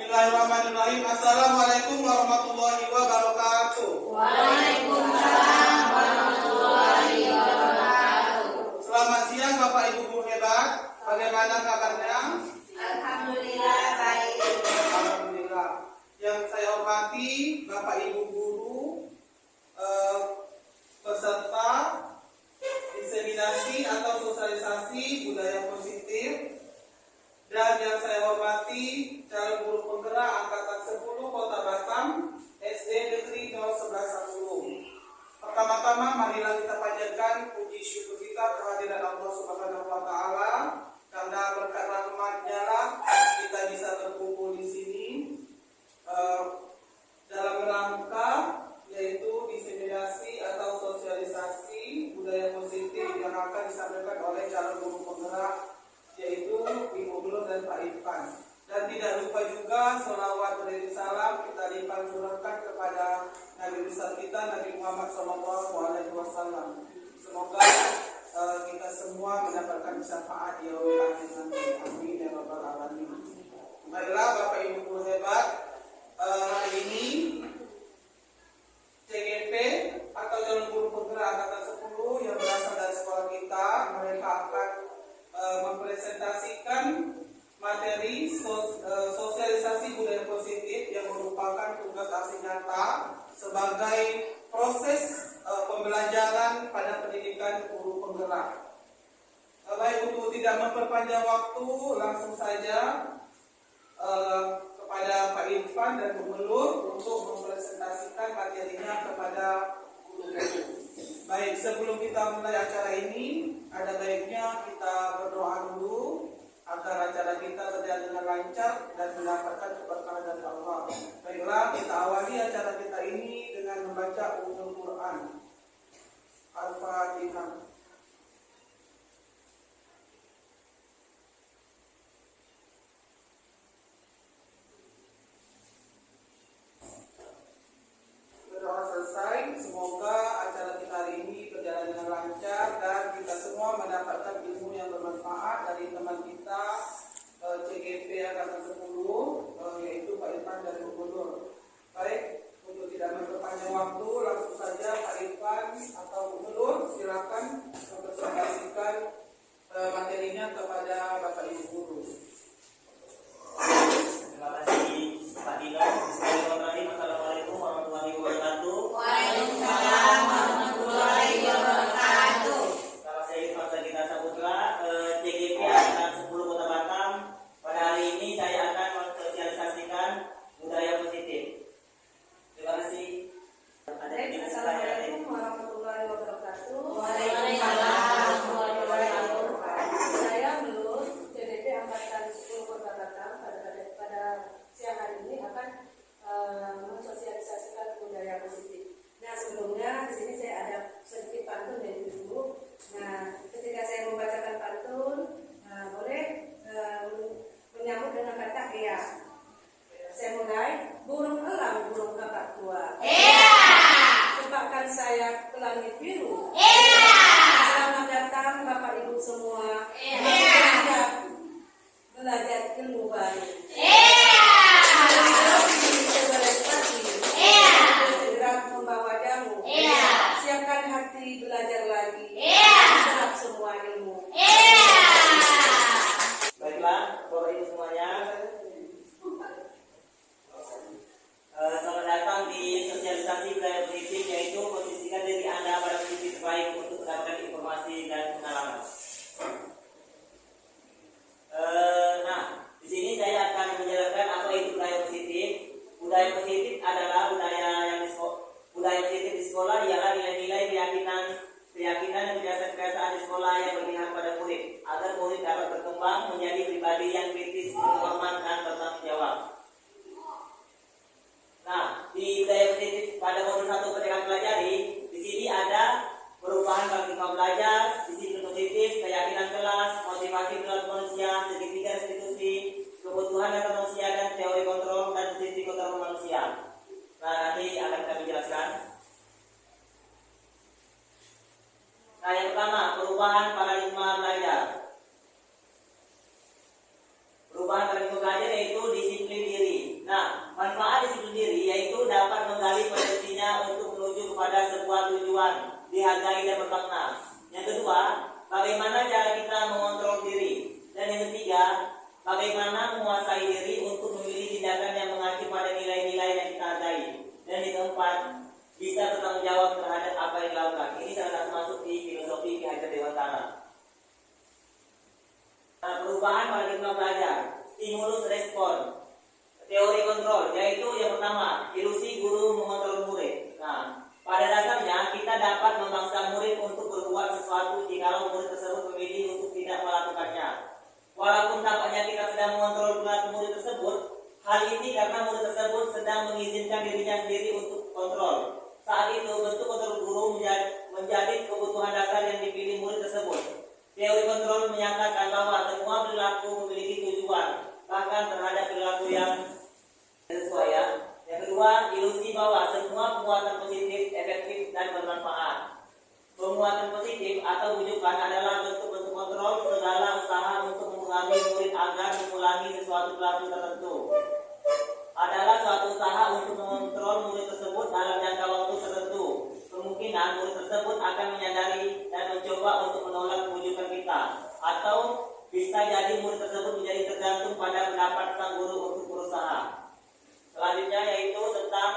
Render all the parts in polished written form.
Bismillahirrahmanirrahim. Assalamualaikum warahmatullahi wabarakatuh. Waalaikumsalam warahmatullahi wabarakatuh. Selamat siang Bapak Ibu guru hebat. Bagaimana kabarnya? Alhamdulillah baik. Alhamdulillah. Yang saya hormati Bapak Ibu guru, peserta diseminasi atau sosialisasi budaya positif, dan yang saya hormati calon guru penggerak angkatan 10 Kota Batam SD Negeri 01110. Pertama-tama marilah kita panjatkan puji syukur kita kehadiran Allah Subhanahu wa taala karena berkat rahmat-Nya lah kita bisa berkumpul di sini dalam rangka yaitu diseminasi atau sosialisasi budaya positif yang akan disampaikan oleh calon guru penggerak yaitu Ibu Nur dan Pak Irfan. Dan tidak lupa juga sholawat dan salam kita limpah curahkan kepada Nabi besar kita Nabi Muhammad SAW. Semoga kita semua mendapatkan syafaat di yaumil akhir nanti. Amin ya rabbal alamin. Marilah Bapak Ibu guru hebat, hari ini CGP atau calon guru penggerak angkatan 10 yang berasal dari sekolah kita, mereka akan mempresentasikan materi sosialisasi budaya positif yang merupakan tugas aksi nyata sebagai proses pembelajaran pada pendidikan guru penggerak. Baik, untuk tidak memperpanjang waktu, langsung saja kepada Pak Irfan dan Bu Nur untuk mempresentasikan materinya kepada guru-guru. Baik, sebelum kita mulai acara ini, ada baiknya kita berdoa dulu agar acara kita berjalan dengan lancar dan mendapatkan keberkahan dari Allah. Baiklah, kita awali acara kita ini dengan membaca Ummul Quran. Al-Fatihah. Berdoa selesai, semoga acara kita hari ini berjalan dengan lancar dan kita semua mendapatkan ilmu yang bermanfaat dari teman kita CGP angkatan 10 yaitu Pak Irfan dan Bu Nur. Baik, untuk tidak memperpanjang waktu, langsung saja Pak Irfan atau Bu Nur silakan mempresentasikan materinya kepada Bapak Ibu guru. Terima kasih Pak Dino. Bismillahirrahmanirrahim. Assalamualaikum warahmatullahi wabarakatuh. Waalaikumsalam warahmatullahi wabarakatuh. Nama saya Irfan Sagita Saputra, CGP angkatan 10 Kota Batam. Pada hari ini saya akan mensosialisasikan budaya positif. Terima kasih. Assalamualaikum warahmatullahi wabarakatuh. Waalaikumsalam warahmatullahi wabarakatuh. Saya Nur, CDP angkatan 10 Kota Batam pada siang hari ini akan mensosialisasikan budaya positif. Nah, sebelumnya di sini saya ada sedikit pantun dari Ibu. Nah, ketika saya membacakan pantun, boleh menyambut dengan kata iya. Saya mulai. Burung elang, burung kakak tua. Terbangkan sayap ke langit biru. Selamat datang Bapak Ibu semua. Siap belajar ilmu baru. Segera membawa jamu. Siapkan hati belajar lagi. Serap semua ilmu. Baiklah, Bapak Ibu semuanya. Selamat datang di sosialisasi budaya positif, yaitu posisikan diri Anda pada posisi terbaik untuk mendapatkan informasi dan pengalaman. Nah, di sini saya akan menjelaskan apa itu budaya positif. Budaya positif adalah budaya positif di sekolah ialah nilai-nilai keyakinan dan kebiasaan-kebiasaan di sekolah yang berpihak pada murid agar murid dapat berkembang menjadi pribadi yang kritis, berpengalaman dan bertanggung jawab. Nah, di budaya positif pada modul 1 Merdeka Pelajari, di sini ada perubahan paradigma belajar, disiplin positif, keyakinan kelas, motivasi perilaku manusia, segitiga restitusi, kebutuhan data manusia dan teori kontrol dan posisi kontrol manusia. Nah, nanti akan kami jelaskan. Nah, yang pertama, perubahan paradigma belajar. Perubahan paradigma belajar yaitu disiplin diri. perubahan paradigma belajar, stimulus respon, teori kontrol, yaitu yang pertama, ilusi guru mengontrol murid. Nah, pada dasarnya kita dapat memaksa murid untuk berbuat sesuatu jika murid tersebut memilih untuk tidak melakukannya. Walaupun tampaknya kita sedang mengontrol perilaku murid tersebut, hal ini karena murid tersebut sedang mengizinkan dirinya sendiri untuk kontrol. Saat itu bentuk kontrol guru menjadi kebutuhan dasar yang dipilih murid tersebut. Teori kontrol menyatakan bahwa semua perilaku memiliki tujuan, bahkan terhadap perilaku yang sesuai ya. Yang kedua, ilusi bahwa semua penguatan positif, efektif, dan bermanfaat. Penguatan positif atau bujukan adalah bentuk-bentuk kontrol segala usaha untuk mempengaruhi murid agar mengulangi sesuatu perilaku tertentu. Adalah suatu usaha untuk mengontrol murid tersebut dalam jangka waktu tertentu. Kemungkinan murid tersebut akan menyadari dan mencoba untuk menolak bujukan kita, atau bisa jadi murid tersebut menjadi tergantung pada pendapat sang guru untuk berusaha. Selanjutnya yaitu tentang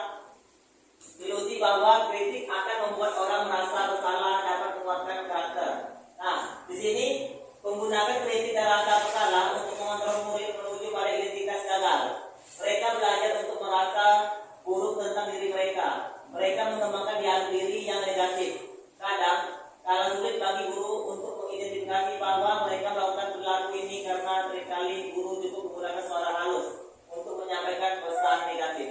ilusi bahwa kritik akan membuat orang merasa bersalah dapat menguatkan karakter. Nah, di sini menggunakan kritik dan rasa bersalah untuk mengontrol murid menuju pada identitas gagal. Mereka belajar untuk merasa buruk tentang diri mereka. Mereka mengembangkan diri yang negatif. Kadang, kalau sulit bagi guru untuk mengidentifikasi bahwa mereka melakukan perilaku ini karena seringkali guru cukup menggunakan suara halus untuk menyampaikan pesan negatif.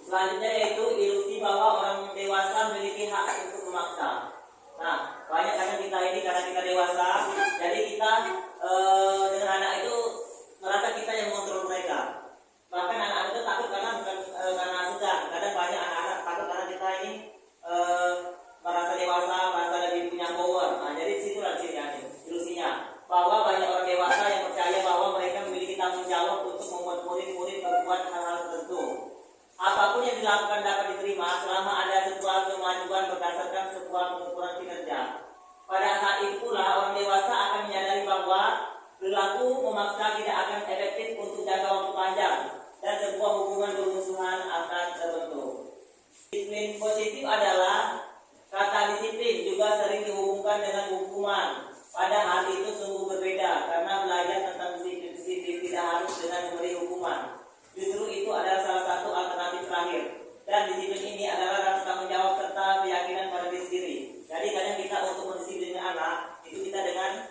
Selanjutnya yaitu ilusi bahwa orang dewasa memiliki hak untuk memaksa. Nah, banyak kadang kita ini karena kita dewasa, jadi kita dengan anak itu merasa kita yang mengontrol mereka. Bahkan anak-anak itu takut karena bukan karena segan. Kadang banyak anak-anak takut karena kita ini merasa dewasa, merasa lebih punya power. Nah, jadi disitulah ilusinya. Bahwa banyak orang dewasa yang percaya bahwa mereka memiliki tanggung jawab untuk membuat murid-murid berbuat hal-hal tertentu. Apapun yang dilakukan dapat diterima selama ada sebuah kemajuan berdasarkan sebuah pengukuran kinerja. Pada saat itu pula orang dewasa akan menyadari bahwa perilaku memaksa tidak akan efektif untuk jangka waktu panjang dan sebuah hubungan bermusuhan akan terbentuk. Disiplin positif adalah kata disiplin juga sering dihubungkan dengan hukuman. Padahal itu sungguh berbeda karena belajar tentang disiplin tidak harus dengan memberi hukuman. Justru itu adalah salah satu alternatif terakhir. Dan disiplin ini adalah rasa tanggung jawab serta keyakinan pada diri sendiri. Jadi kadang kita untuk mendisiplin anak itu kita dengan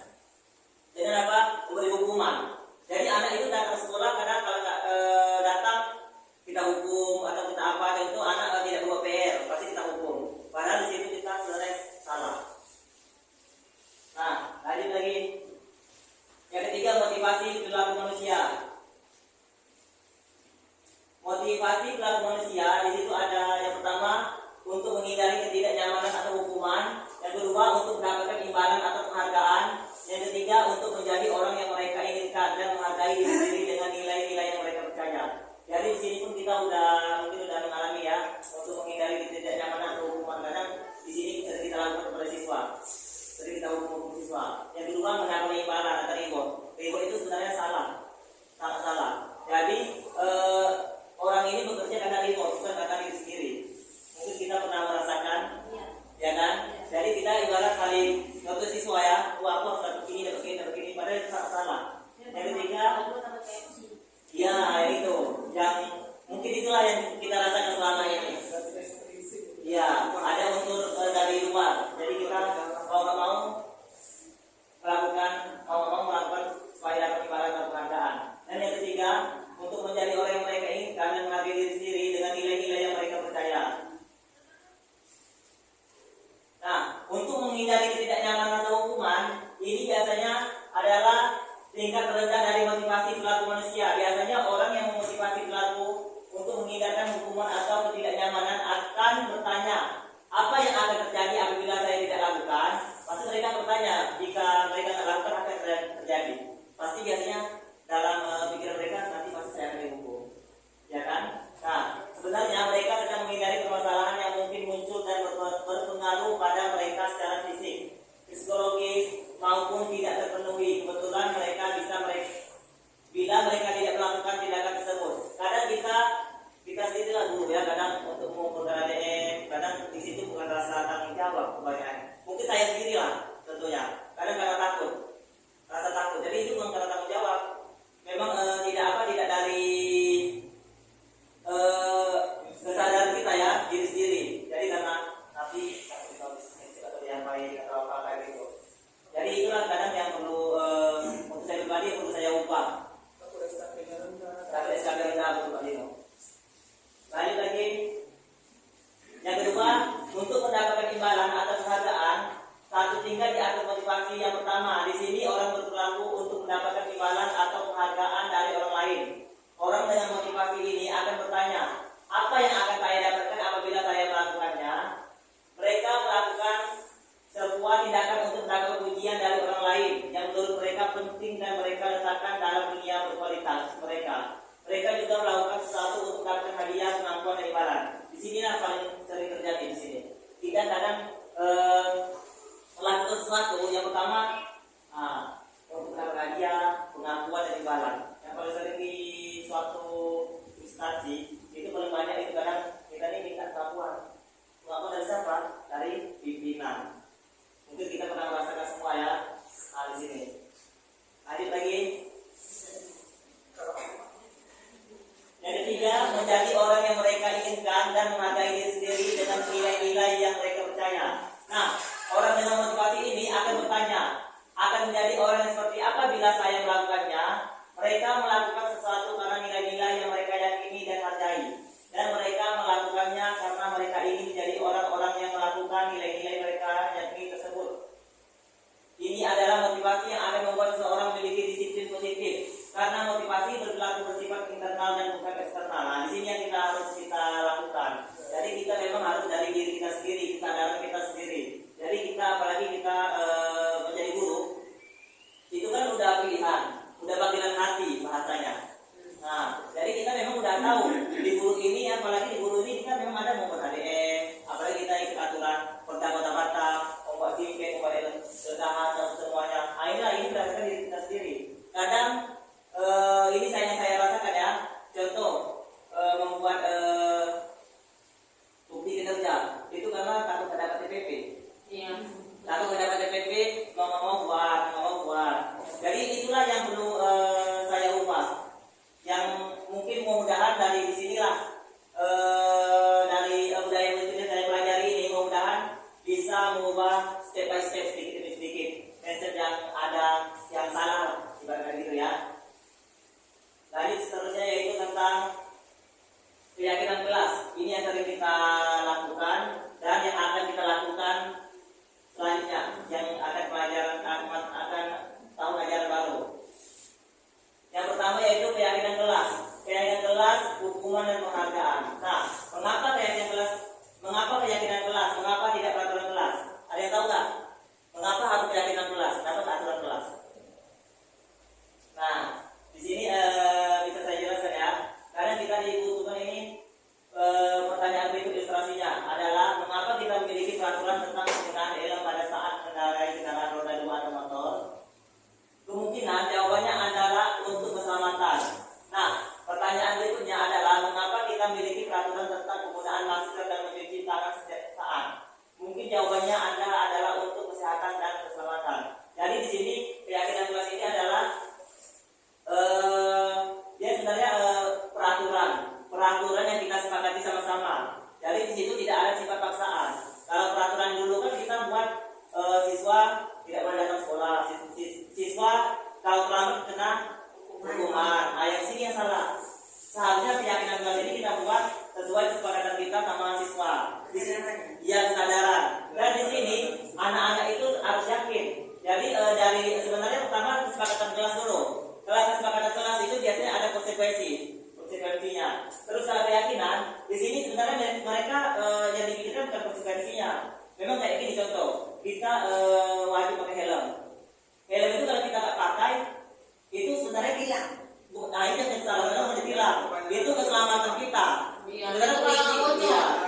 apa? Memberi hukuman. Jadi anak itu datang sekolah kadang kalau datang kita hukum atau kita apa itu anak tidak buat PR pasti kita hukum. Padahal di situ kita sebenarnya salah. Nah, lanjut lagi. Yang ketiga, motivasi perilaku manusia. Motivasi perilaku manusia di situ ada yang pertama untuk menghindari ketidaknyamanan atau hukuman, yang kedua untuk mendapatkan imbalan atau penghargaan, yang ketiga untuk menjadi orang yang mereka inginkan dan menghargai diri sendiri dengan nilai-nilai yang mereka percaya. Jadi di sini pun kita mungkin sudah mengalami ya untuk menghindari ketidaknyamanan atau hukuman. Kadang di sini sering kita lakukan kepada siswa, sering kita hukum siswa. Yang kedua mendapatkan imbalan atau reward. Reward itu sebenarnya salah, sangat salah. Jadi orang ini bekerja karena reward, bukan karena diri sendiri. Mungkin kita pernah merasakan, ya kan? Jadi kita ibarat saling contoh siswa ya, aku harus dapat ini, padahal itu sangat salah. Yang ketiga, ya itu, yang mungkin itulah yang kita rasakan selama ini. Ya, ada unsur dari luar. Jadi kita mau melakukan supaya dapat imbalan dan penghargaan. Dan yang ketiga, untuk menjadi orang yang mereka inginkan dan menghargai diri sendiri dengan nilai-nilai yang mereka percaya. Nah, untuk menghindari ketidaknyamanan atau hukuman, ini biasanya adalah tingkat terendah dari motivasi perilaku manusia. Biasanya orang yang memotivasi perilaku untuk menghindarkan hukuman atau ketidaknyamanan akan bertanya, apa yang akan terjadi apabila saya tidak lakukan? Pasti mereka bertanya, jika mereka tidak lakukan apa yang terjadi? Pasti biasanya dalam pikiran mereka nanti pasti saya akan dihukum, ya kan? Nah, sebenarnya mereka sedang menghindari permasalahan yang mungkin muncul dan berpengaruh pada mereka secara fisik, psikologis maupun tidak terpenuhi. Kebetulan mereka bisa saya sendiri lah tentunya. Kadang karena takut, rasa takut. Jadi itu bukan karena tanggung jawab. Memang tidak dari kesadaran kita ya diri sendiri. Jadi karena nanti atau diapain atau apa kayak gitu. Jadi itulah kadang yang perlu untuk saya pribadi yang perlu saya ubah. Tapi SKP rendah betul Pak Dino. Lanjut lagi. Yang kedua, untuk mendapatkan imbalan atau penghargaan, satu tingkat diatur motivasi. Yang pertama, di sini orang berperilaku untuk mendapatkan imbalan atau penghargaan dari orang lain. Orang dengan motivasi ini akan bertanya, apa yang akan saya dapatkan apabila saya melakukannya? Mereka melakukan sebuah tindakan untuk mendapatkan pujian dari orang lain yang menurut mereka penting dan mereka letakkan dalam dunia berkualitas mereka. Mereka juga melakukan sesuatu untuk mendapatkan hadiah, pengakuan dan imbalan. Di sini yang paling sering terjadi di sini. Kita kadang melakukan sesuatu yang pertama untuk mendapatkan hadiah, pengakuan dan imbalan. Yang paling sering di suatu instansi itu paling banyak itu kadang kita ini minta pengakuan. Pengakuan dari siapa? Dari pimpinan. Mungkin kita pernah merasakan semua ya di sini. Lanjut lagi. Yang ketiga, menjadi orang yang mereka inginkan dan menghargai diri sendiri dengan nilai-nilai yang mereka percaya. Nah, orang dengan motivasi ini akan bertanya, akan menjadi orang yang seperti apa bila saya melakukannya? Mereka melakukan sesuatu karena nilai-nilai yang mereka yakini dan hargai. Dan mereka melakukannya karena mereka ingin menjadi orang-orang yang melakukan nilai-nilai mereka yakini tersebut. Ini adalah motivasi yang akan membuat seseorang memiliki disiplin positif. Karena motivasi berlaku bersifat internal dan bukan eksternal. Nah, di sini yang kita lakukan. Jadi kita memang harus dari diri kita sendiri, kesadaran kita sendiri. Jadi kita apalagi kita menjadi guru, itu kan udah pilihan, udah panggilan hati bahasanya. Nah, jadi kita memang udah tahu di guru ini, apalagi di guru ini kita memang ada membuat HDM, apalagi kita ikut aturan kota-kota, membuat simpen, membuat ledahan dan semuanya. Ini berdasarkan diri kita sendiri. Kadang ini saya rasakan ya. Contoh membuat bukti kinerja itu karena takut dapat TPP. Iya. Takut dapat TPP, mau buat. Jadi itulah yang perlu saya ubah. Yang mungkin mudah-mudahan dari sinilah dari budaya yang saya pelajari ini mudah-mudahan bisa mengubah step by step sedikit demi sedikit mindset yang ada yang salah ibaratnya gitu ya. Lanjut seterusnya yaitu tentang keyakinan kelas. Ini yang sering kita lakukan dan yang akan kita lakukan selanjutnya, yang akan pelajaran akan tahun ajaran baru. Yang pertama yaitu keyakinan kelas. Keyakinan kelas, hukuman dan penghargaan. Nah, mengapa keyakinan kelas? Mengapa keyakinan kelas? Mengapa tidak peraturan kelas? Ada yang tahu nggak? Mengapa harus keyakinan kelas? Dapat aturan kelas? Nah, di sini bisa saya jelaskan ya. Karena kita dibutuhkan ini pertanyaan berikut ilustrasinya adalah mengapa kita memiliki peraturan tentang penggunaan helm pada saat mengendarai kendaraan roda 2 atau motor? Kemungkinan jawabannya adalah untuk keselamatan. Nah, pertanyaan berikutnya adalah mengapa kita memiliki peraturan tentang penggunaan masker dan mencuci tangan setiap saat? Mungkin jawabannya adalah untuk kesehatan dan keselamatan. Jadi di sini keyakinan kelas ini adalah dia sebenarnya peraturan yang kita sepakati sama-sama. Jadi di situ tidak ada sifat paksaan. Kalau peraturan dulu kan kita buat siswa tidak boleh datang sekolah, siswa kalau terlambat kena hukuman. Yang sini yang salah. Seharusnya keyakinan kelas ini kita buat sesuai kesepakatan kita sama siswa. Yang kesadaran. Dan di sini anak-anak itu harus yakin. Jadi dari sebenarnya pertama kesepakatan kelas dulu. Kalau kesepakatan kelas itu biasanya ada konsekuensinya. Terus kalau keyakinan, di sini sebenarnya mereka yang dipikirkan bukan konsekuensinya. Memang kayak gini contoh, kita wajib pakai helm. Helm itu kalau kita nggak pakai, itu sebenarnya hilang. Nah itu yang salah menjadi hilang. Itu keselamatan kita. Sebenarnya polisi,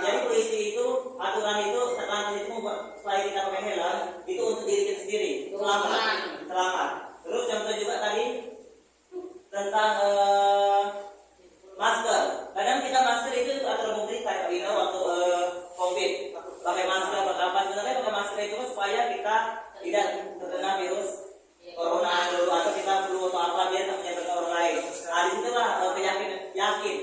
jadi polisi itu aturan itu setelah itu selain kita pakai helm, itu untuk diri kita sendiri. Selamat. Terus contoh juga tadi tentang masker. Kadang kita masker itu aturan pemerintah, waktu COVID pakai masker, pakai apa? Sebenarnya pakai masker masker itu supaya kita tidak terkena virus corona dulu atau kita flu atau apa biar tak menyebar ke orang lain. Nah disitulah keyakinan yakin.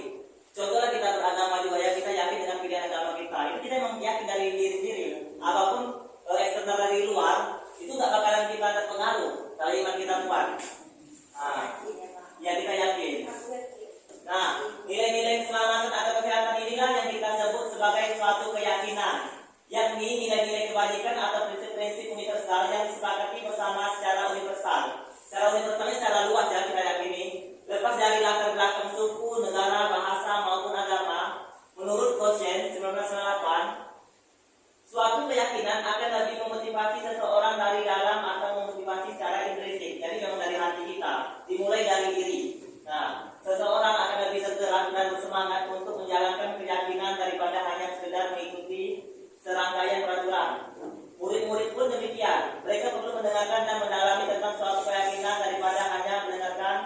Contohnya kita beragama juga ya, kita yakin dengan pilihan agama kita. Itu kita memang yakin dari diri sendiri. Apapun eksternal dari luar itu nggak bakalan kita terpengaruh kalau iman kita kuat. Nah, ya kita yakin. Nah, nilai-nilai keselamatan atau kesehatan inilah yang kita sebut sebagai suatu keyakinan, yakni nilai-nilai kebajikan atau prinsip-prinsip universal yang disepakati bersama secara universal. Secara universalnya secara luas ya kita yakini, lepas dari latar belakang suku, negara, bahasa maupun agama. Menurut Goshen 1998, suatu keyakinan akan lebih memotivasi seseorang dari dalam atau memotivasi secara intrinsik. Jadi memang dari hati kita, dimulai dari diri. Nah, seseorang akan lebih tergerak dan bersemangat untuk menjalankan keyakinan daripada hanya sekedar mengikuti serangkaian peraturan. Murid-murid pun demikian. Mereka perlu mendengarkan dan mendalami tentang suatu keyakinan daripada hanya mendengarkan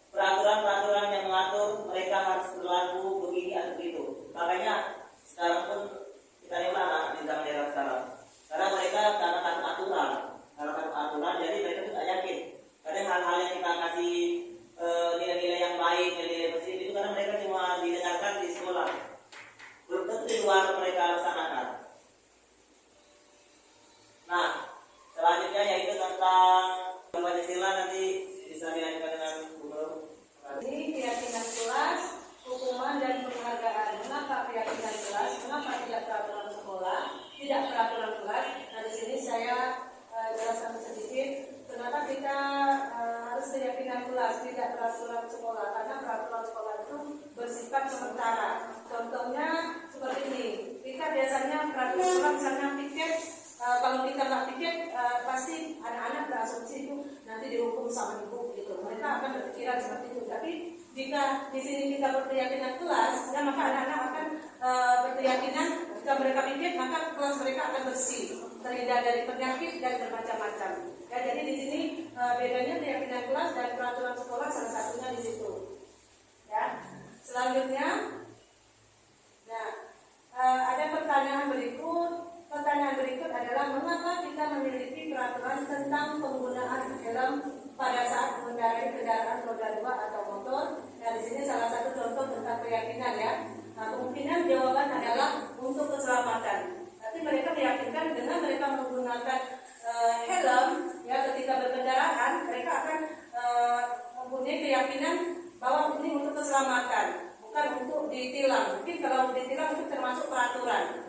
peraturan-peraturan yang mengatur mereka harus berlaku begini atau begitu. Makanya sekarang pun kita lihat anak di zaman era sekarang. Karena mereka karena takut aturan, jadi mereka tidak yakin. Kadang hal-hal yang kita kasih nilai-nilai yang baik, nilai-nilai positif itu karena mereka cuma didengarkan di sekolah, belum tentu di luar mereka laksanakan. Nah, selanjutnya yaitu tentang Pancasila, nanti bisa dilanjutkan dengan Gubernur. Ini keyakinan kelas, hukuman dan penghargaan. Mengapa keyakinan kelas? Mengapa tidak peraturan sekolah? Tidak peraturan kelas. Nah di sini saya jelaskan sedikit. Kenapa kita harus keyakinan kelas, tidak peraturan sekolah? Karena peraturan sekolah itu bersifat sementara. Contohnya seperti ini. Kita biasanya peraturan sekolah misalnya tiket. Kalau kita nggak tiket, pasti anak-anak berasumsi itu nanti dihukum sama ibu gitu. Mereka akan berpikiran seperti itu. Tapi jika di sini kita berkeyakinan kelas, ya maka anak-anak akan berkeyakinan jika mereka tiket, maka kelas mereka akan bersih, terhindar dari penyakit dan bermacam-macam. Ya, jadi di sini bedanya keyakinan kelas dan peraturan sekolah salah satunya di situ. Ya, selanjutnya, nah ada pertanyaan berikut. Pertanyaan berikut adalah mengapa kita memiliki peraturan tentang penggunaan helm pada saat mengendarai kendaraan roda 2 atau motor? Nah, di sini salah satu contoh tentang keyakinan ya. Nah, kemungkinan jawaban adalah untuk keselamatan. Tapi mereka meyakinkan dengan mereka menggunakan helm ya ketika berkendaraan, mereka akan mempunyai keyakinan bahwa ini untuk keselamatan, bukan untuk ditilang. Mungkin kalau ditilang itu termasuk peraturan.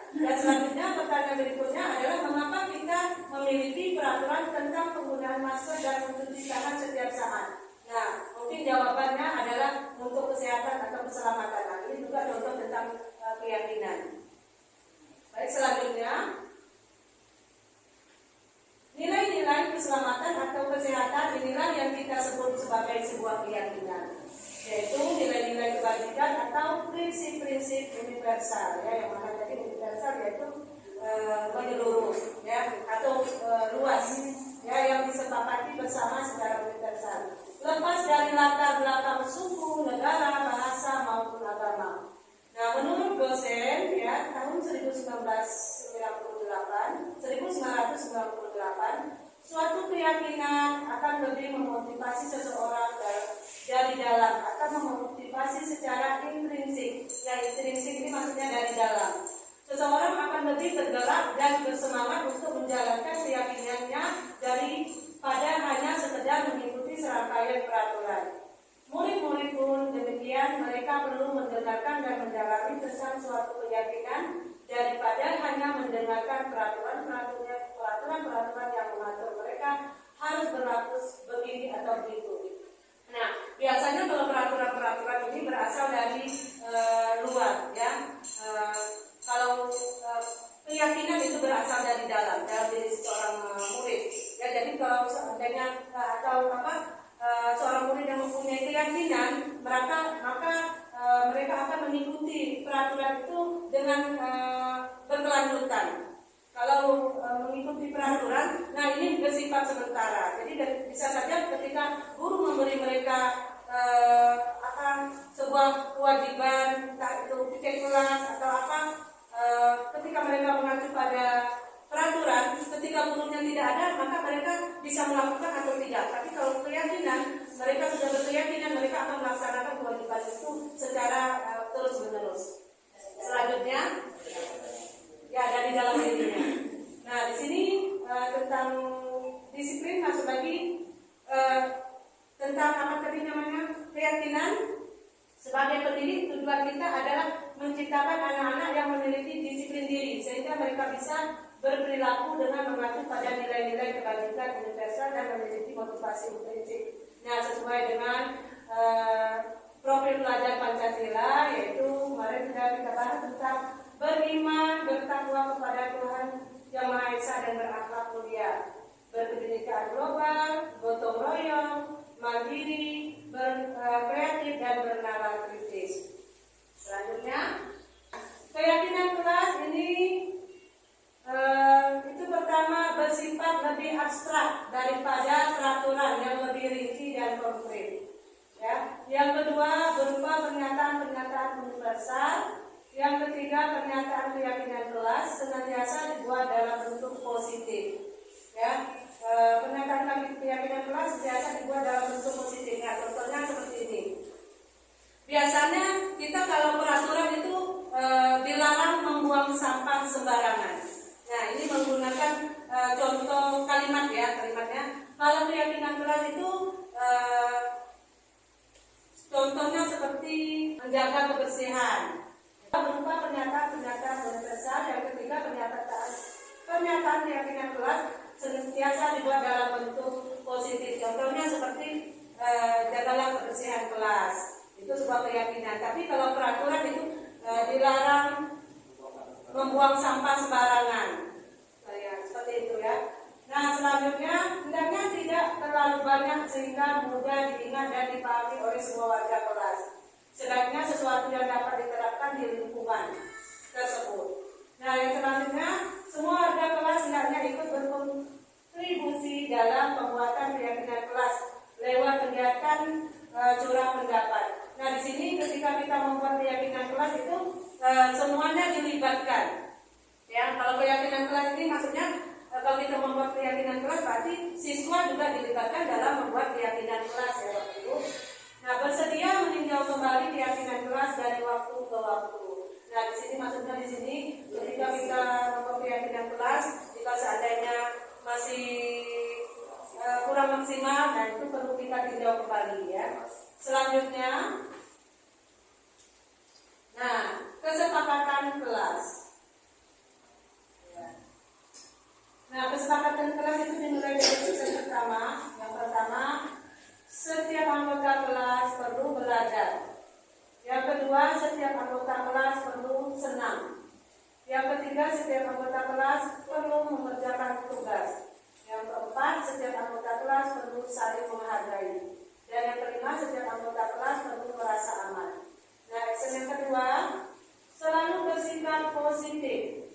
Dan selanjutnya pertanyaan berikutnya adalah mengapa kita memiliki peraturan tentang penggunaan masker dan mencuci tangan setiap saat. Nah, mungkin jawabannya adalah untuk kesehatan atau keselamatan. Nah, ini juga contoh tentang keyakinan. Baik, selanjutnya nilai-nilai keselamatan atau kesehatan inilah yang kita sebut sebagai sebuah keyakinan, yaitu nilai-nilai kebajikan atau prinsip-prinsip universal ya, yang mana tadi universal yaitu menyeluruh ya atau luas ya, yang disepakati bersama secara universal, lepas dari latar belakang suku, negara, bahasa maupun agama. Nah, menurut dosen ya tahun 1998, suatu keyakinan akan lebih memotivasi seseorang dari dalam, akan memotivasi secara intrinsik. Ya, intrinsik ini maksudnya dari dalam. Seseorang akan lebih tergerak dan bersemangat untuk menjalankan keyakinannya daripada hanya sekedar mengikuti serangkaian peraturan. Murid-murid pun demikian, mereka perlu mendengarkan dan mendalami tentang suatu keyakinan daripada hanya mendengarkan peraturan-peraturan yang mengatur mereka harus berlaku begini atau begitu. Nah, biasanya kalau peraturan-peraturan ini berasal dari luar, ya. Kalau keyakinan itu berasal dari dalam diri seorang murid. Ya, jadi kalau seandainya seorang murid yang mempunyai keyakinan, maka mereka akan mengikuti peraturan itu dengan berkelanjutan. Kalau mengikuti peraturan, nah ini bersifat sementara. Jadi bisa saja ketika guru memberi mereka sebuah kewajiban, entah itu tiket kelas atau apa, ketika mereka mengacu pada peraturan ketika gurunya tidak ada, maka mereka bisa melakukan atau tidak. Tapi kalau keyakinan, mereka sudah berkeyakinan mereka akan melaksanakan kewajiban itu secara terus menerus. Selanjutnya, ya ada di dalam dirinya. Nah, di sini tentang disiplin masuk lagi tentang apa tadi namanya, keyakinan. Sebagai pendidik, tujuan kita adalah menciptakan anak-anak yang memiliki disiplin diri sehingga mereka bisa berperilaku dengan mengacu pada nilai-nilai kebajikan universal dan memiliki motivasi prinsip. Nah, sesuai dengan profil pelajar Pancasila, yaitu kemarin sudah kita bahas tentang beriman, bertakwa kepada Tuhan Yang Maha Esa dan berakhlak mulia, berkebinekaan global, gotong royong, mandiri, kreatif dan bernalar kritis. Selanjutnya, keyakinan kelas ini itu pertama bersifat lebih abstrak daripada peraturan yang lebih rinci dan konkret. Ya. Yang kedua berupa pernyataan-pernyataan universal. Yang ketiga pernyataan keyakinan kelas senantiasa dibuat dalam bentuk positif. Ya. Pernyataan keyakinan kelas biasa dibuat dalam bentuk positif. Nah, contohnya seperti ini. Biasanya kita kalau peraturan itu dilarang membuang sampah sembarangan. Nah, ini menggunakan contoh kalimat ya, kalimatnya. Kalau keyakinan kelas itu contohnya seperti menjaga kebersihan. Berupa pernyataan-pernyataan universal. Yang ketiga pernyataan keyakinan kelas senantiasa dibuat dalam bentuk positif. Contohnya seperti jagalah kebersihan kelas. Itu sebuah keyakinan. Tapi kalau peraturan itu dilarang membuang sampah sembarangan. Seperti itu ya. Nah, selanjutnya hendaknya tidak terlalu banyak sehingga mudah diingat dan dipahami oleh semua warga kelas. Sebaiknya sesuatu yang dapat diterapkan di lingkungan tersebut. Nah, yang selanjutnya semua warga kelas hendaknya ikut berkontribusi dalam pembuatan keyakinan kelas lewat kegiatan curah pendapat. Nah, di sini ketika kita membuat keyakinan kelas itu semuanya dilibatkan. Ya, kalau keyakinan kelas ini maksudnya kalau kita membuat keyakinan kelas berarti siswa juga dilibatkan dalam membuat keyakinan kelas ya Bapak Ibu. Nah, bersedia meninjau kembali keyakinan kelas dari waktu ke waktu. Nah, di sini maksudnya di sini ketika kita membuat keyakinan kelas, jika seandainya masih kurang maksimal, nah itu perlu kita tinjau kembali ya. Selanjutnya, nah kesepakatan kelas. Nah, kesepakatan kelas itu dimulai dari yang pertama. Yang pertama, setiap anggota kelas perlu belajar. Yang kedua, setiap anggota kelas perlu senang. Yang ketiga, setiap anggota kelas perlu mengerjakan tugas. Yang keempat, setiap anggota kelas perlu saling menghargai. Dan yang kelima, setiap anggota kelas perlu merasa aman. Nah, action yang kedua, selalu bersikap positif.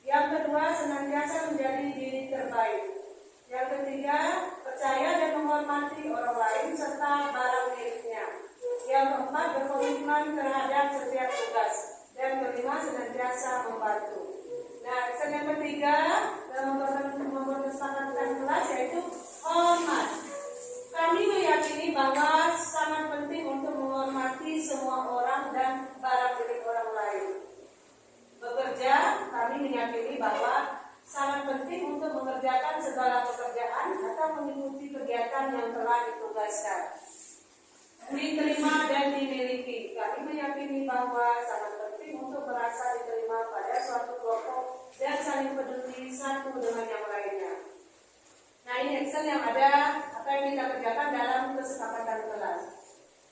Yang kedua, senantiasa menjadi diri terbaik. Yang ketiga, percaya dan menghormati orang lain serta barang miliknya. Yang keempat, berkomitmen terhadap setiap tugas. Dan kelima, senantiasa membantu. Nah, action yang ketiga dalam membuat kesepakatan kelas yaitu hormat. Kami meyakini bahwa sangat penting untuk menghormati semua orang dan barang milik orang lain. Bekerja, kami meyakini bahwa sangat penting untuk mengerjakan segala pekerjaan atau mengikuti kegiatan yang telah ditugaskan. Diterima dan dimiliki, kami meyakini bahwa sangat penting untuk merasa diterima pada suatu kelompok dan saling peduli satu dengan yang lainnya. Nah, ini action yang ada apa yang kita kerjakan dalam kesepakatan kelas.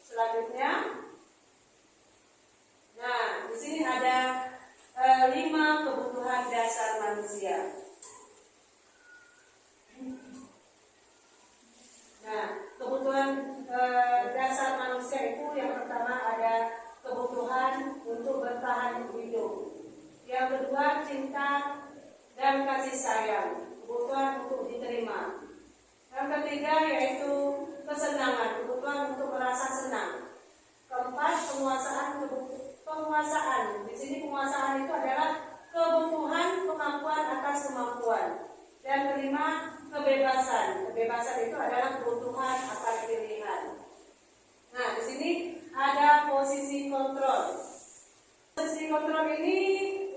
Selanjutnya, nah di sini ada 5 kebutuhan dasar manusia. Nah, kebutuhan dasar manusia itu yang pertama ada kebutuhan untuk bertahan hidup. Yang kedua, cinta dan kasih sayang, kebutuhan untuk diterima. Yang ketiga yaitu kesenangan, kebutuhan untuk merasa senang. Keempat, penguasaan. Di sini penguasaan itu adalah kebutuhan pengakuan atas kemampuan. Dan kelima, kebebasan. Kebebasan itu adalah kebutuhan akan pilihan. Nah, di sini ada posisi kontrol. Posisi kontrol ini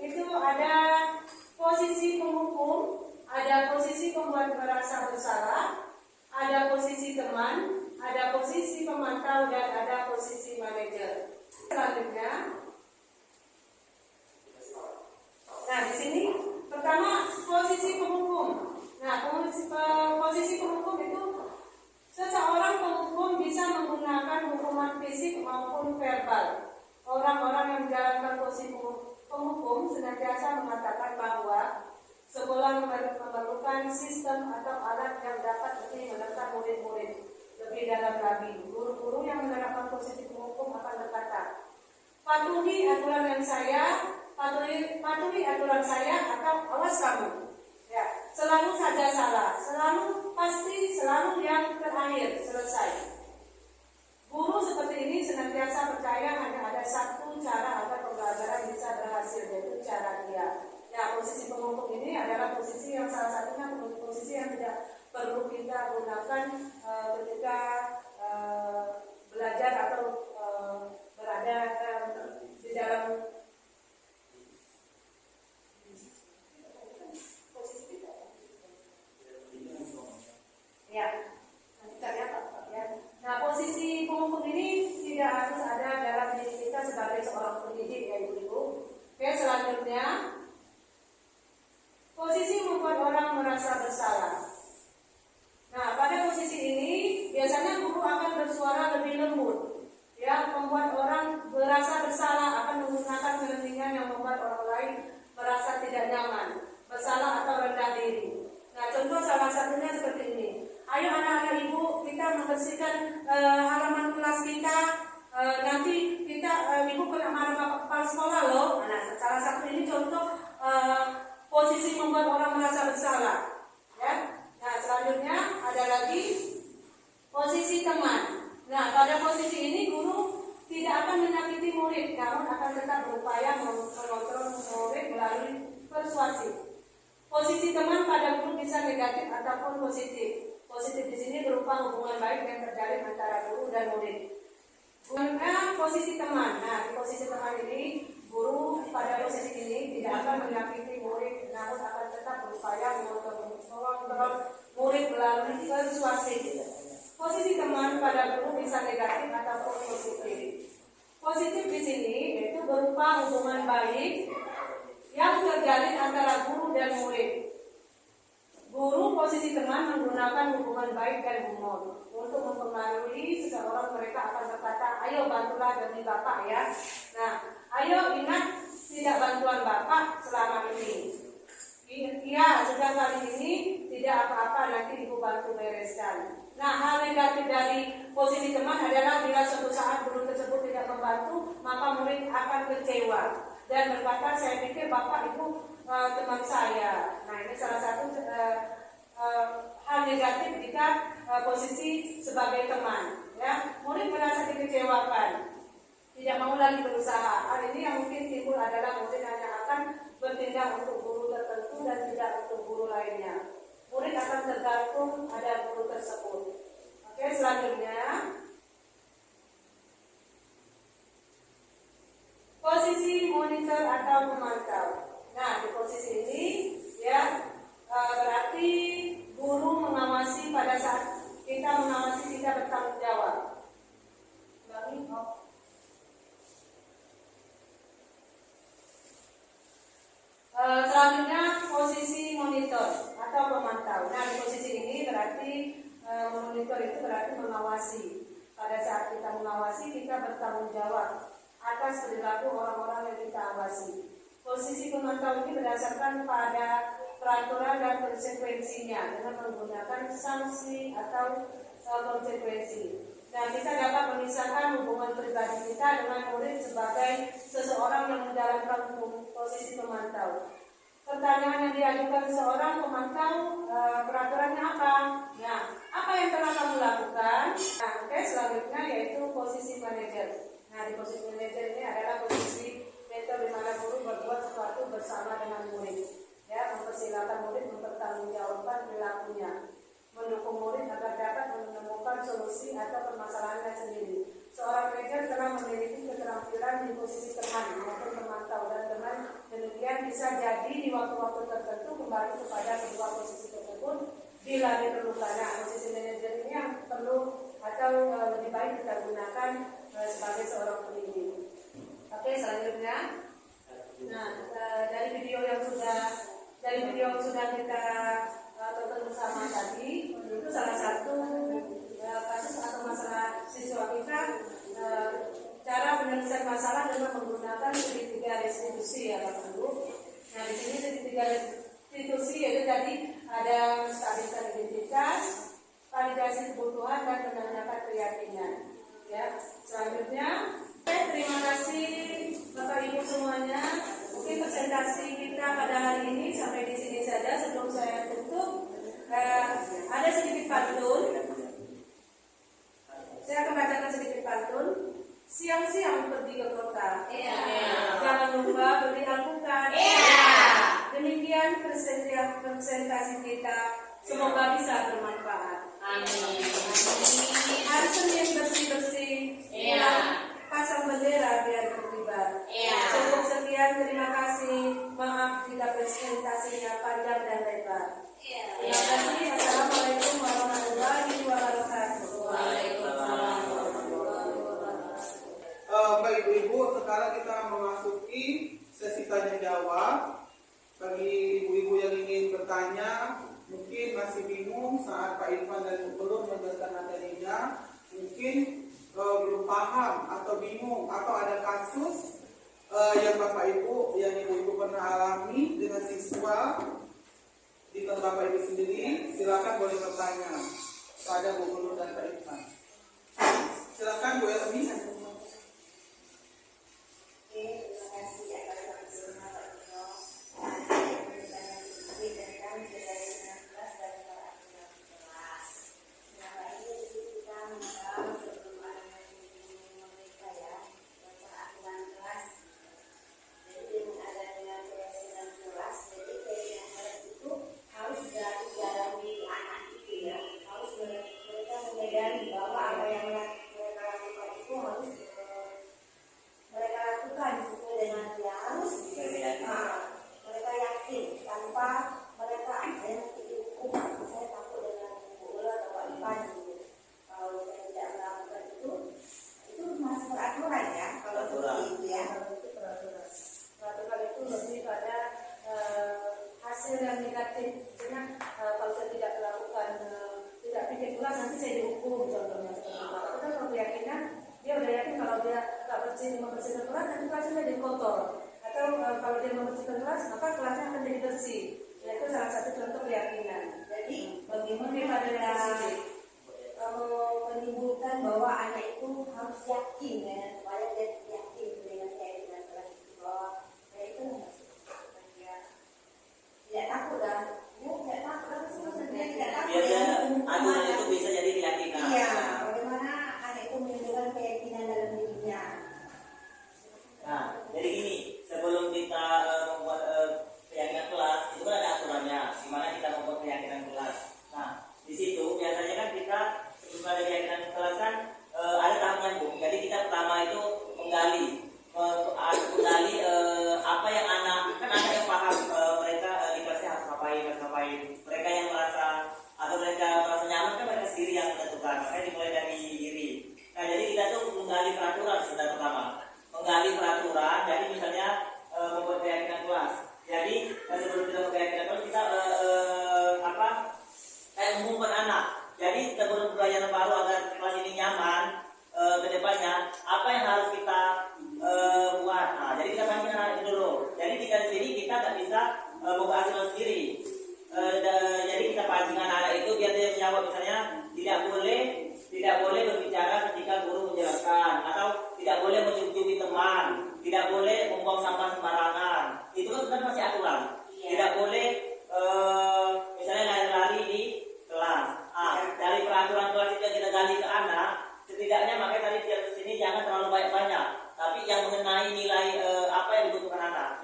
itu ada posisi penghukum, ada posisi pembuat merasa bersalah, ada posisi teman, ada posisi pemantau, dan ada posisi manajer. Selanjutnya, nah di sini pertama posisi penghukum. Nah, posisi penghukum itu seseorang penghukum bisa menggunakan hukuman fisik maupun verbal. Orang-orang yang menjalankan posisi penghukum senantiasa mengatakan bahwa sekolah memerlukan sistem atau alat yang dapat lebih menekan murid-murid lebih dalam lagi. Guru-guru yang menerapkan posisi penghukum akan berkata, patuhi aturan saya atau awas kamu. Ya, selalu saja salah, selalu yang terakhir selesai. Guru seperti ini senantiasa percaya hanya ada satu cara agar pembelajaran bisa berhasil, yaitu cara dia. Ya, posisi penghukum ini adalah posisi yang salah satunya posisi yang tidak perlu kita gunakan ketika belajar atau berada di dalam posisi kita. Ya, nanti kita lihat ya. Nah, posisi penghukum ini tidak harus ada dalam diri kita sebagai seorang pendidik, ya Ibu-ibu. Oke, selanjutnya posisi membuat orang merasa bersalah. Nah, pada posisi ini biasanya guru akan bersuara lebih lembut, ya, membuat orang merasa bersalah, akan menggunakan kelentingan yang membuat orang lain merasa tidak nyaman, bersalah atau rendah diri. Nah, contoh salah satunya seperti ini. Ayo anak-anak ibu, kita membersihkan halaman kelas kita. Nanti kita ibu kena marah kepala sekolah loh. Nah, salah satu ini contoh posisi membuat orang merasa bersalah. Ya. Nah, selanjutnya ada lagi posisi teman. Nah, pada posisi ini guru tidak akan menyakiti murid, namun akan tetap berupaya mengontrol murid melalui persuasi. Posisi teman pada guru bisa negatif ataupun positif. Positif di sini berupa hubungan baik yang terjalin antara guru dan murid. Posisi teman. Nah, di posisi teman ini guru pada posisi ini tidak akan menyakiti murid, namun akan tetap berupaya mengontrol murid melalui persuasi. Posisi teman pada guru bisa negatif ataupun positif. Positif di sini yaitu berupa hubungan baik yang terjalin antara guru dan murid. Guru posisi teman menggunakan hubungan baik dan humor untuk mempengaruhi seseorang. Mereka akan berkata, ayo bantulah demi Bapak ya. Nah, ayo ingat tidak bantuan Bapak selama ini. Iya, sudah kali ini tidak apa-apa, nanti Ibu bantu bereskan. Nah, hal negatif dari posisi teman adalah bila suatu saat guru tersebut tidak membantu, maka murid akan kecewa dan berkata, saya pikir Bapak Ibu teman saya. Nah, ini salah satu hal negatif jika posisi sebagai teman. Ya, murid merasa dikecewakan, tidak mau lagi berusaha. Hal ini yang mungkin timbul adalah murid hanya akan bertindak untuk guru tertentu dan tidak untuk guru lainnya. Murid akan tergantung pada guru tersebut. Oke, selanjutnya posisi monitor atau pemantau. Nah, di posisi ini ya berarti guru mengawasi pada saat kita mengawasi, kita bertanggung jawab. Selanjutnya posisi monitor atau pemantau. Nah, di posisi ini berarti monitor itu berarti mengawasi. Pada saat kita mengawasi, kita bertanggung jawab atas perilaku orang-orang yang kita awasi. Posisi pemantau ini berdasarkan pada peraturan dan konsekuensinya dengan menggunakan sanksi atau konsekuensi. Nah, kita dapat memisahkan hubungan pribadi kita dengan murid sebagai seseorang yang menjalankan posisi pemantau. Pertanyaan yang diajukan seseorang pemantau, peraturannya apa? Nah, apa yang telah kamu lakukan? Nah, oke, selanjutnya yaitu posisi manajer. Nah, di posisi manajer ini adalah posisi mentor di mana guru berbuat sesuatu bersama dengan murid. Ya, mempersilahkan murid mempertanggungjawabkan perilakunya, mendukung murid agar dapat menemukan solusi atau permasalahannya sendiri. Seorang manajer telah memiliki keterampilan di posisi teman maupun pemantau dan teman demikian bisa jadi di waktu-waktu tertentu kembali kepada kedua posisi tersebut bila diperlukan. Nah, posisi manajer ini yang perlu atau lebih baik kita gunakan sebagai seorang pemimpin. Oke, selanjutnya, nah dari video yang sudah kita tonton bersama tadi, itu salah satu kasus atau masalah siswa kita, cara penyelesaian masalah dengan menggunakan segitiga restitusi ya Bapak Ibu. Nah di sini segitiga restitusi yaitu tadi ada menstabilkan identitas, validasi kebutuhan dan menanyakan keyakinan. Ya, selanjutnya, terima kasih Bapak Ibu semuanya. Mungkin presentasi kita pada hari ini sampai di sini saja. Sebelum saya tutup, ada sedikit pantun. Saya akan bacakan sedikit pantun. Siang-siang pergi ke kota. Jangan lupa beli alpukat. Demikian presentasi kita. Semoga bisa bermanfaat. Amin. Hari Senin bersih-bersih. Pasang bendera biar berkibar. Cukup sekian, terima kasih. Maaf jika presentasinya panjang dan lebar. Terima kasih. Assalamualaikum warahmatullahi wabarakatuh. Baik ibu-ibu, sekarang kita memasuki sesi tanya jawab. Bagi ibu-ibu yang ingin bertanya, mungkin masih bingung saat Pak Irfan dan Bu Belum menjelaskan materinya, mungkin belum paham atau bingung atau ada kasus yang Bapak Ibu, yang ibu-ibu pernah alami dengan siswa di tempat Bapak Ibu sendiri, silakan boleh bertanya pada Bu Belum dan Pak Irfan. Silakan Bu Elmi.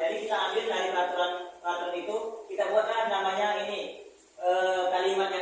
Jadi kita ambil dari peraturan itu, kita buatlah namanya ini kalimat yang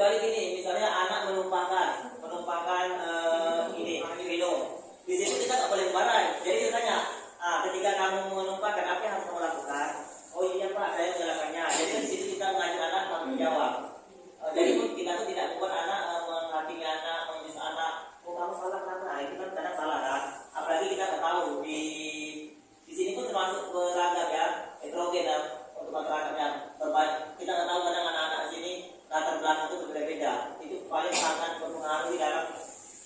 kecuali gini, misalnya anak menumpahkan ini minum. Di situ kita nggak boleh sembarangan. Jadi kita tanya, ketika kamu menumpahkan apa yang harus kamu lakukan? Oh iya Pak, saya menyalakannya. Jadi di situ kita mengajar anak tanggung jawab. Jadi pun kita tuh tidak membuat anak menghakimi anak, menjus anak. Oh kamu salah karena itu kan kadang salah kan. Apalagi kita nggak tahu di sini pun termasuk beragam ya, heterogen ya, untuk masyarakatnya berbaik. Kita nggak tahu kadang anak-anak di sini latar belakang itu berbeda-beda. Itu paling sangat mempengaruhi dalam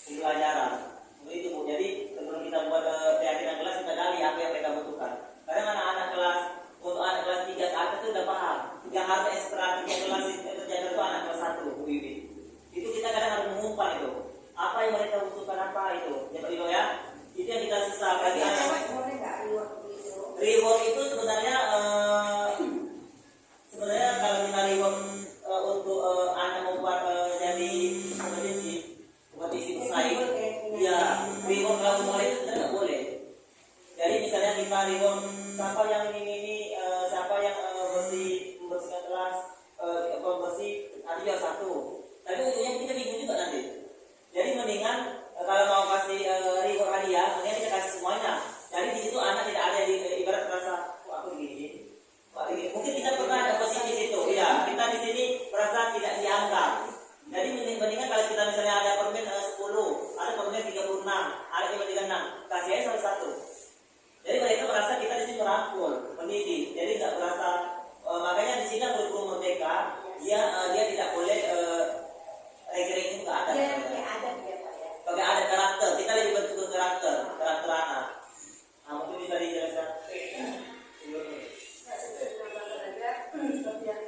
pembelajaran. Itu Bu. Jadi sebelum kita buat keyakinan kelas kita gali apa yang mereka butuhkan. Kadang anak-anak kelas untuk anak kelas 3 ke atas itu udah paham. Yang harus ekstra kerja kelas itu anak kelas 1 Bu Wiwi. Itu kita kadang harus mengumpan itu. Apa yang mereka butuhkan apa itu. Jadi ya, itu yang kita susah bagi anak. Boleh nggak reward gitu? Reward itu sebenarnya kalau kita reward untuk anak membuat jadi kompetisi bersaing, ya reward kalau mulai itu sebenarnya nggak boleh. Jadi misalnya kita reward siapa yang ini siapa yang membersihkan kelas, bersih nanti dia 1. Tapi ujungnya kita bingung juga nanti. Jadi mendingan kalau mau kasih reward hadiah, mendingan kita kasih semuanya. Jadi di situ anak tidak ada di ibarat merasa aku begini. Mungkin kita pernah ada posisi situ. Ya, kita di sini merasa tidak dianggap. Jadi mendingan kalau kita misalnya ada permen 10, ada permen 36, ada 36, kasih aja salah satu. Jadi mereka merasa kita di sini merangkul, mendidik. Jadi nggak merasa makanya di sini guru merdeka dia tidak boleh ranking nggak ada. Dia yang kayak adat ya Pak ya. Pakai ada karakter, kita lebih bentuk ke karakter anak. Mungkin bisa dijelaskan. Nggak sedikit nambahkan aja seperti yang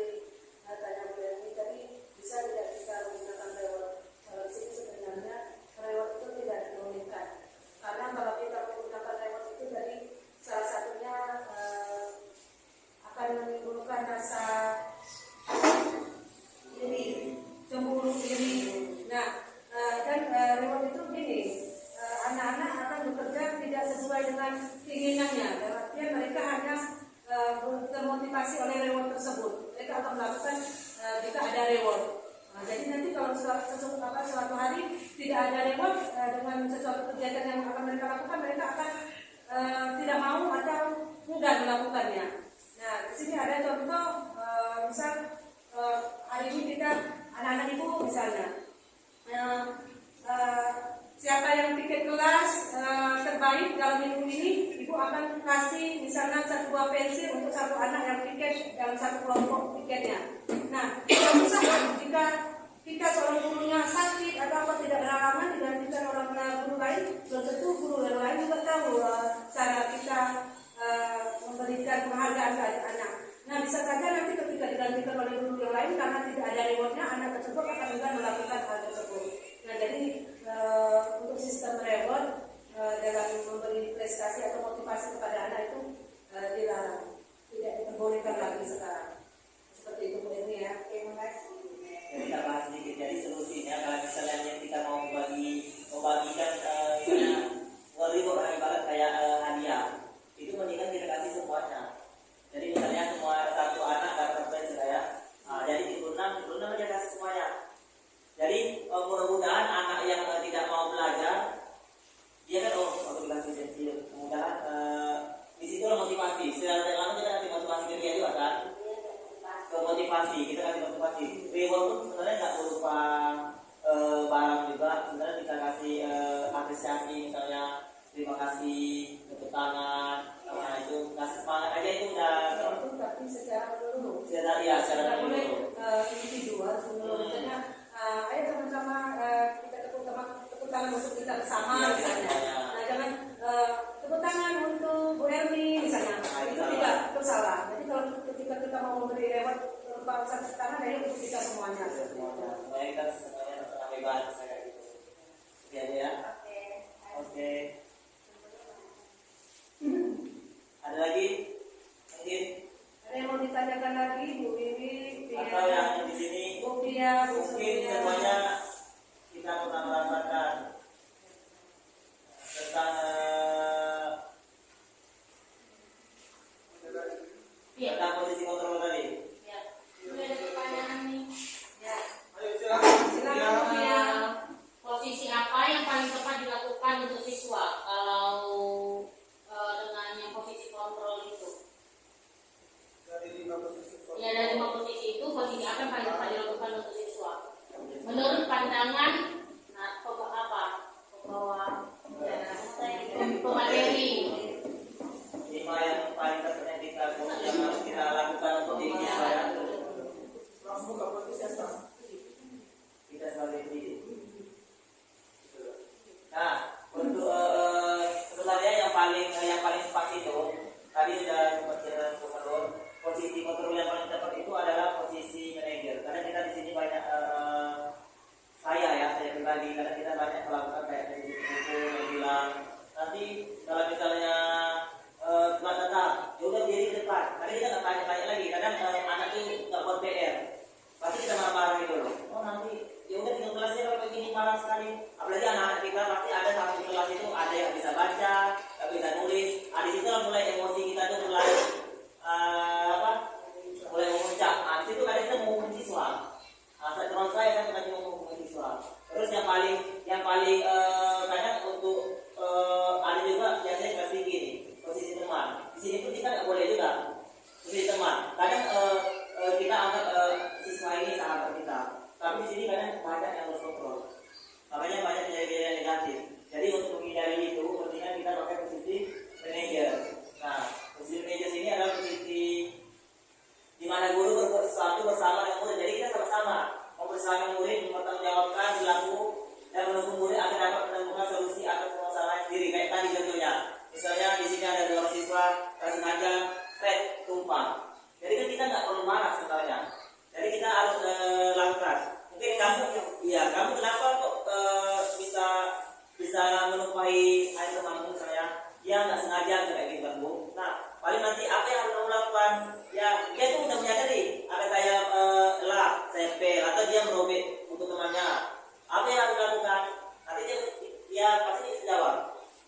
ditanya Bu Yani tadi, bisa tidak kita menggunakan reward? Kalau di sini sebenarnya reward itu tidak dibolehkan, karena kalau kita menggunakan reward itu tadi salah satunya akan menimbulkan rasa iri, cemburu, iri. Nah, dan reward itu gini, anak-anak akan bekerja tidak sesuai dengan keinginannya. Dan artinya mereka hanya termotivasi oleh reward tersebut. Mereka akan melakukan jika ada reward. Nah, jadi nanti kalau suatu hari tidak ada reward dengan sesuatu kegiatan yang akan mereka lakukan, mereka akan tidak mau atau enggan melakukannya. Nah, di sini ada contoh, misal hari ini kita anak-anak ibu misalnya. Siapa yang tiket kelas terbaik dalam minggu ini, ibu akan kasih misalnya 1 buah pensil untuk 1 anak yang tiket dalam 1 kelompok tiketnya. Nah, misalnya jika kita seorang gurunya sakit atau apa tidak berhalangan digantikan oleh guru lain, belum tentu guru yang lain juga tahu cara kita memberikan penghargaan ke anak. Nah, bisa saja nanti ketika digantikan oleh guru yang lain karena tidak ada rewardnya, anak tersebut akan enggan melakukan hal tersebut. Nah, jadi untuk sistem reward dalam memberi prestasi atau motivasi kepada anak itu dilarang, tidak diperbolehkan lagi sekarang. Seperti itu Bu Eni ya. Terima kasih. Jadi kita bahas sedikit. Jadi solusinya kalau misalnya kita mau membagikan reward ibarat kayak hadiah, itu mendingan kita kasih semuanya. Jadi misalnya semua 1 anak dapat pensil ya. Jadi di 6 aja kasih semuanya. Jadi mudah-mudahan anak yang tidak mau belajar, dia kan aku dikasih pensil. Mudah-mudahan di situ ada motivasi. Setelah lama kita kasih motivasi ke dia juga kan. Ke motivasi kita kasih motivasi. Reward pun sebenarnya nggak berupa barang juga. Sebenarnya kita kasih apresiasi, misalnya terima kasih, tepuk tangan. Nah itu kasih semangat aja itu udah. Itu tapi secara menyeluruh. Secara boleh menyeluruh. individual sebenarnya. Ayo sama-sama kita tepuk tangan untuk kita bersama misalnya. Nah, jangan tepuk tangan untuk Bu Erni misalnya. Itu tidak bersalah. Jadi kalau ketika kita mau memberi reward berupa tepuk tangan, ayo untuk kita semuanya. Semuanya kita semuanya sama bebas kayak gitu. Oke ya. Oke. Ada lagi? Mungkin Ada yang mau ditanyakan lagi Bu Wiwi? atau yang di sini? Bu Pia, Bu Mungkin Surya. semuanya kita pernah merasakan tentang tentang posisi kontrol tadi. Ya. Sudah ada pertanyaan nih. Ya. Ayo silakan. apa yang paling dilakukan untuk siswa? Menurut pandangan pokok apa? Pokok pemateri. Lima yang paling terpenting yang harus kita lakukan untuk diri kita ya. Langsung buka podcast ya. Kita sebagai pendidik. Nah, untuk sebenarnya yang paling pas itu tadi sudah sempat gubernur, posisi kontrol yang paling tepat itu adalah posisi manajer. Karena kita di sini banyak saya pribadi, karena kita banyak melakukan kayak buku yang bilang nanti kalau misalnya kelas datang, ya udah berdiri di depan. Kadang kita nggak tanya lagi, kadang anak itu nggak buat PR, pasti kita marah-marah gitu loh. Oh nanti ya udah tinggal kelasnya kalau begini malas sekali. Apalagi anak-anak kita pasti ada satu kelas itu ada yang bisa baca, yang bisa nulis. Di situ lah mulai emosi kita tuh mulai mulai memuncak. Di situ kadang kita mau menghukum siswa. Saya pernah cuma menghukum siswa. Terus yang paling kadang untuk ada juga biasanya kelas tinggi nih, posisi teman. Di sini pun kita nggak boleh juga posisi teman. Kadang kita anggap siswa ini sahabat kita, tapi di sini kadang banyak yang harus kontrol. Makanya banyak kejadian negatif. Jadi untuk menghindari itu, pentingnya kita pakai posisi manajer. Nah, posisi manajer ini adalah posisi di mana guru berbuat sesuatu bersama dengan murid. Jadi kita sama-sama mempersilakan murid mempertanggungjawabkan perilaku dan mendukung murid agar dapat menemukan solusi atas permasalahan sendiri. Kayak tadi contohnya, misalnya di sini ada 2 siswa tak sengaja tumpah. Jadi kan kita nggak perlu marah sebenarnya. Jadi kita harus lakukan. Mungkin kamu kenapa kok bisa menumpahi air temanmu misalnya? Dia nggak sengaja kayak gitu Bu. Nah, paling nanti apa yang harus kamu lakukan? Ya, dia tuh udah menyadari ada kayak saya fail atau dia merobek untuk temannya. Apa yang harus lakukan? Nanti dia pasti bisa jawab.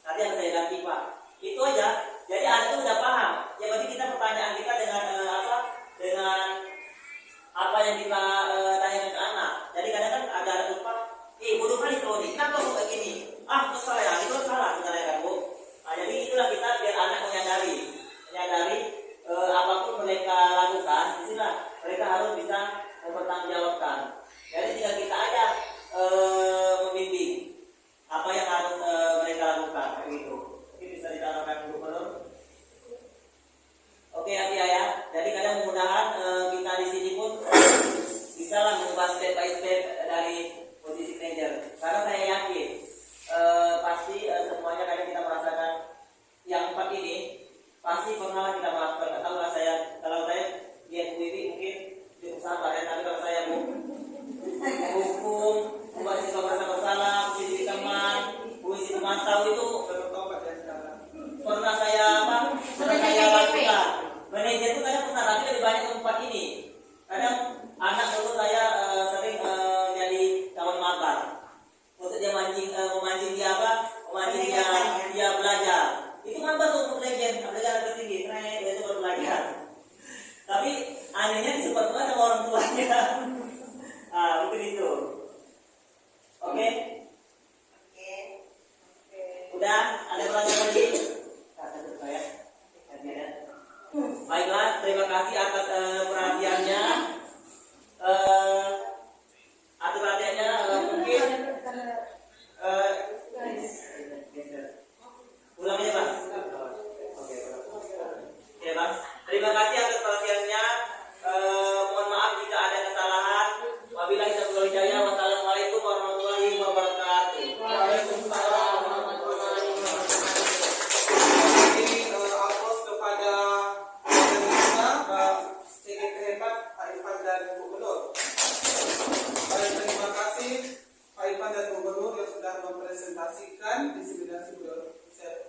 Nanti yang saya ganti Pak. Itu aja. Jadi anak itu udah paham. Ya berarti kita pertanyaan kita dengan dengan apa yang kita tanyakan ke anak. Jadi kadang kan ada lupa. Bodoh kali kau ini. Kenapa kau kayak gini? Kesal ya. Itu salah sebenarnya kan Bu. Jadi itulah kita biar anak menyadari apapun mereka lakukan, disinilah mereka harus bisa mempertanggungjawabkan. Jadi tidak kita aja membimbing apa yang harus mereka lakukan begitu. Mungkin bisa ditambahkan dulu belum? Oke ya. Jadi kadang mudah-mudahan kita di sini pun bisa lah mengubah step by step dari posisi manager. Karena saya yakin pasti semuanya kadang kita merasakan yang 4 ini pasti pernah kita melakukan. Kalau saya lihat Bu Iwi mungkin cukup sabar ya, tapi kalau saya hukum, membuat siswa merasa bersalah, posisi teman, posisi pemantau itu pernah saya lakukan. Manajer itu kadang pernah, tapi lebih banyak tempat ini. Kadang anak dulu saya sering jadi kawan mabar. Untuk dia memancing dia belajar. Itu mabar tuh manajer, belajar ke sini, karena dia itu baru belajar. Tapi anehnya disupport banget sama orang tuanya. Mungkin itu. Oke. Udah, ada pertanyaan lagi? Baiklah, terima kasih atas perhatiannya. Mungkin ulang aja Bang. Oke Bang. Terima kasih atas perhatiannya. Mohon maaf jika ada kesalahan. Wabillahi taufiq wal hidayah. Wassalamualaikum warahmatullahi wabarakatuh. Waalaikumsalam warahmatullahi wabarakatuh. Aplaus kepada kita, Pak CGP hebat, Pak Irfan dan Bu Gubernur. Baik, terima kasih Pak Irfan dan Bu Gubernur yang sudah mempresentasikan diseminasi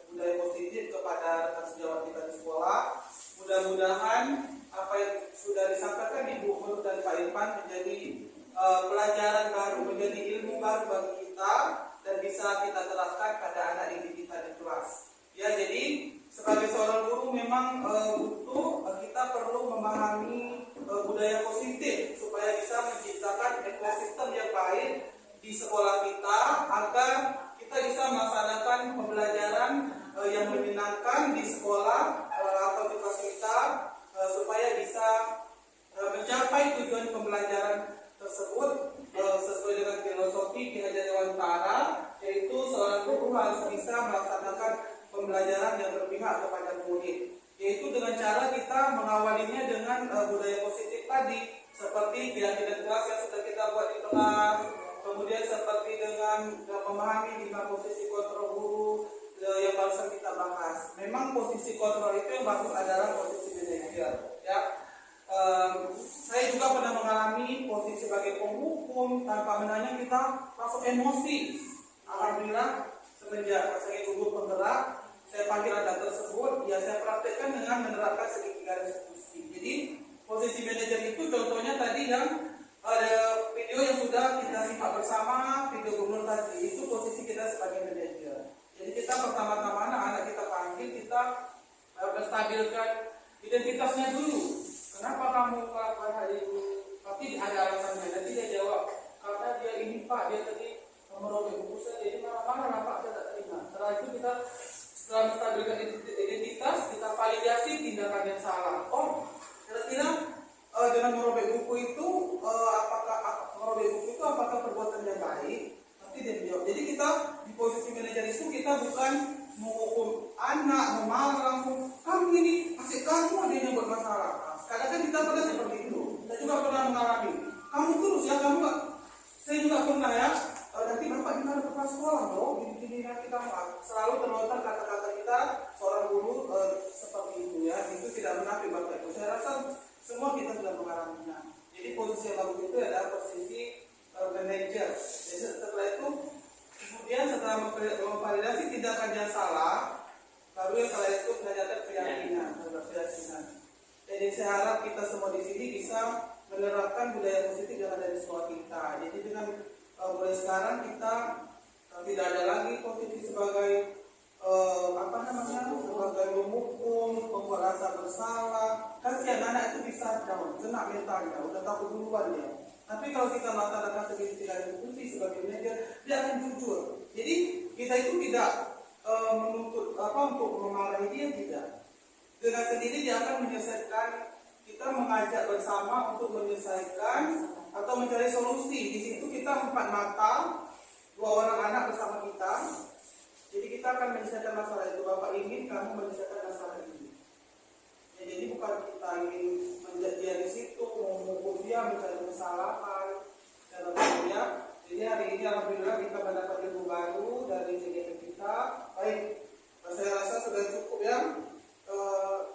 budaya positif kepada rekan sejawat kita di sekolah. Mudah-mudahan apa yang sudah disampaikan Ibu Gubernur dan Pak Irfan menjadi pelajaran baru, menjadi ilmu baru bagi kita dan bisa kita terapkan pada anak didik kita di kelas. Ya, jadi sebagai seorang guru memang butuh kita perlu memahami budaya positif supaya bisa menciptakan ekosistem yang baik di sekolah kita agar kita bisa melaksanakan pembelajaran yang menyenangkan di sekolah atau di kelas kita supaya bisa mencapai tujuan pembelajaran memahami dengan posisi kontrol guru yang barusan kita bahas. Memang posisi kontrol itu yang bagus adalah posisi manajer, ya. Saya juga pernah mengalami posisi sebagai penghukum, tanpa menanya kita langsung emosi. Alhamdulillah semenjak saya gugur penggerak, saya panggil anak tersebut, ya saya praktekkan dengan menerapkan segitiga diskusi. Jadi posisi manajer itu contohnya tadi yang ada video yang sudah kita simak bersama, video gubernur tadi, itu posisi kita sebagai manajer. Jadi kita pertama-tama anak-anak kita panggil, kita stabilkan identitasnya dulu. Kenapa kamu melakukan hal itu? Tapi ada alasannya. Nanti dia jawab, karena dia ini Pak, dia tadi merobek buku saya, jadi marah-marah Pak, saya tak terima. Setelah itu kita setelah menstabilkan identitas, kita validasi tindakan yang salah. Oh, kira-kira dengan merobek buku itu, apakah perbuatan yang baik? Nanti dia jawab. Jadi kita di posisi manajer itu kita bukan menghukum anak, memarah langsung. Kamu ini kasih kamu ada yang buat masalah. Kadang-kadang kita pernah seperti itu. Kita juga pernah mengalami. Kamu terus ya, kamu nggak. Saya juga pernah ya. Nanti bapak gimana kepala sekolah dong? Gini nanti kamu selalu terlontar kata-kata kita seorang guru seperti itu ya. Itu tidak menarik bapak itu. Saya rasa semua kita sudah mengalaminya. Jadi posisi yang bagus itu adalah posisi manajer. Jadi setelah itu kemudian setelah memvalidasi tindakan yang salah, baru yang setelah itu mengajarkan keyakinan. Jadi saya harap kita semua di sini bisa menerapkan budaya positif yang ada di sekolah kita. Jadi dengan mulai sekarang kita tidak ada lagi posisi sebagai sebagai menghukum, membuat rasa bersalah. Kasihan anak itu bisa down, kena mentalnya, udah takut duluan dia. Tapi kalau kita melaksanakan segitiga diskusi sebagai manajer, dia akan jujur. Jadi kita itu tidak menuntut untuk memarahi dia, tidak. Dengan sendiri dia akan menyelesaikan. Kita mengajak bersama untuk menyelesaikan atau mencari solusi. Di situ kita 4 mata, 2 orang anak bersama kita. Jadi kita akan menyelesaikan masalah itu. Bapak ingin kamu menyelesaikan masalah ini. Ya, jadi bukan kita ingin menjadi dia di situ, menghukum dia, mencari kesalahan dan sebagainya. Jadi hari ini alhamdulillah kita mendapat ilmu baru dari CGT kita. Baik, saya rasa sudah cukup ya.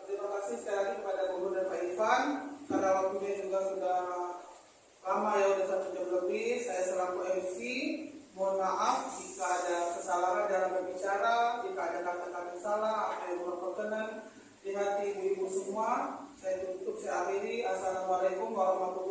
Terima kasih sekali lagi kepada Guru dan Pak Ivan karena waktunya juga sudah lama ya, udah 1 jam lebih. Saya selaku MC mohon maaf jika ada kesalahan dalam berbicara, jika ada kata-kata salah atau yang kurang berkenan di hati ibu-ibu semua. Saya tutup, saya akhiri. Assalamualaikum warahmatullahi wabarakatuh.